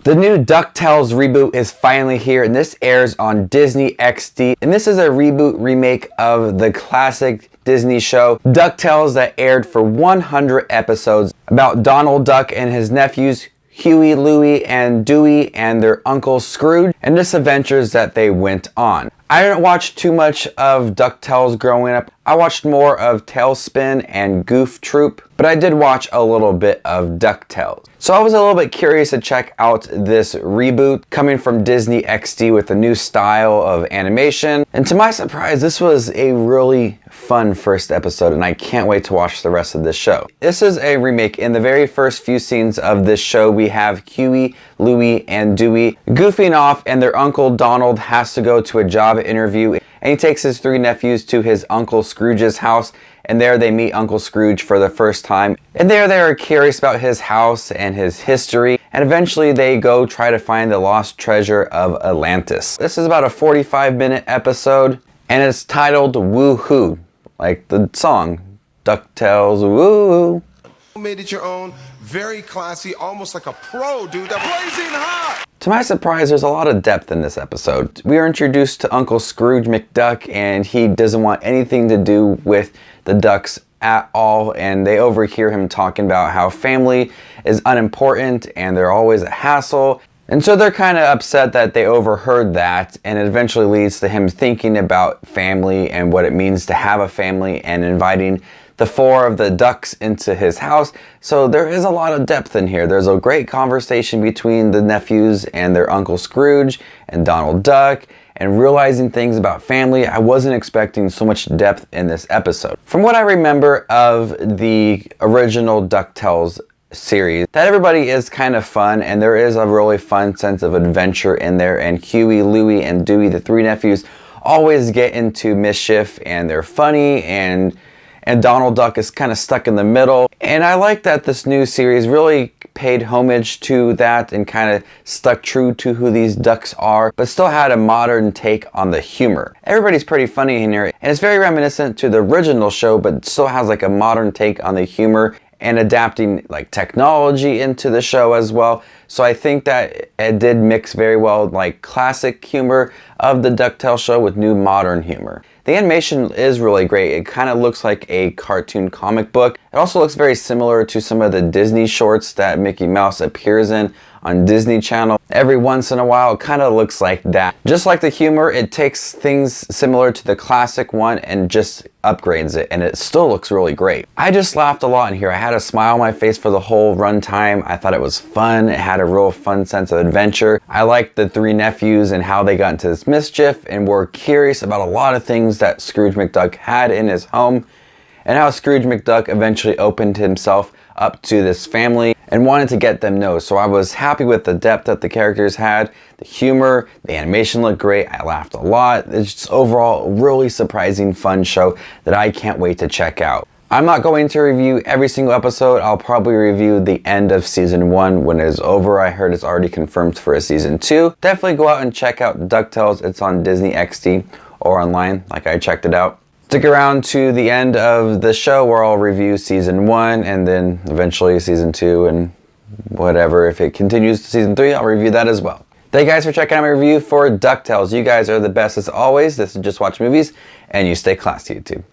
The new DuckTales reboot is finally here, and this airs on Disney XD. And this is a reboot remake of the classic Disney show DuckTales that aired for 100 episodes about Donald Duck and his nephews Huey, Louie, and Dewey and their uncle Scrooge and misadventures that they went on. I didn't watch too much of DuckTales growing up. I watched more of Tailspin and Goof Troop, but I did watch a little bit of DuckTales. So I was a little bit curious to check out this reboot coming from Disney XD with a new style of animation. And to my surprise, this was a really fun first episode, and I can't wait to watch the rest of this show. This is a remake. In the very first few scenes of this show, we have Huey, Louie, and Dewey goofing off, and their uncle Donald has to go to a job interview, and he takes his three nephews to his uncle Scrooge's house, and there they meet Uncle Scrooge for the first time. And there they are curious about his house and his history, and eventually they go try to find the lost treasure of Atlantis. This is about a 45-minute episode, and it's titled Woo-Hoo, like the song, DuckTales Woo-Hoo. Made it your own, very classy, almost like a pro, dude. They're blazing hot! To my surprise, there's a lot of depth in this episode. We are introduced to Uncle Scrooge McDuck, and he doesn't want anything to do with the Ducks at all, and they overhear him talking about how family is unimportant and they're always a hassle. And so they're kind of upset that they overheard that, and it eventually leads to him thinking about family and what it means to have a family and inviting the four of the ducks into his house. So there is a lot of depth in here. There's a great conversation between the nephews and their Uncle Scrooge and Donald Duck, and realizing things about family. I wasn't expecting so much depth in this episode. From what I remember of the original DuckTales series, that everybody is kind of fun, and there is a really fun sense of adventure in there, and Huey, Louie, and Dewey, the three nephews, always get into mischief, and they're funny, and Donald Duck is kind of stuck in the middle. And I like that this new series really paid homage to that and kind of stuck true to who these ducks are, but still had a modern take on the humor. Everybody's pretty funny in here, and it's very reminiscent to the original show, but still has like a modern take on the humor and adapting like technology into the show as well. So I think that it did mix very well, like classic humor of the DuckTales show with new modern humor. The animation is really great. It kind of looks like a cartoon comic book. It also looks very similar to some of the Disney shorts that Mickey Mouse appears in on Disney Channel. Every once in a while, it kind of looks like that. Just like the humor, it takes things similar to the classic one and just upgrades it, and it still looks really great. I just laughed a lot in here. I had a smile on my face for the whole runtime. I thought it was fun. It had a real fun sense of adventure. I liked the three nephews and how they got into this mischief and were curious about a lot of things that Scrooge McDuck had in his home, and how Scrooge McDuck eventually opened himself up to this family and wanted to get them know. So I was happy with the depth that the characters had, the humor, the animation looked great. I laughed a lot. It's just overall a really surprising, fun show that I can't wait to check out. I'm not going to review every single episode. I'll probably review the end of season 1 when it is over. I heard it's already confirmed for a season 2. Definitely go out and check out DuckTales. It's on Disney XD or online, like I checked it out. Stick around to the end of the show where I'll review season 1 and then eventually season 2 and whatever. If it continues to season 3, I'll review that as well. Thank you guys for checking out my review for DuckTales. You guys are the best as always. This is Just Watch Movies, and you stay classy, YouTube.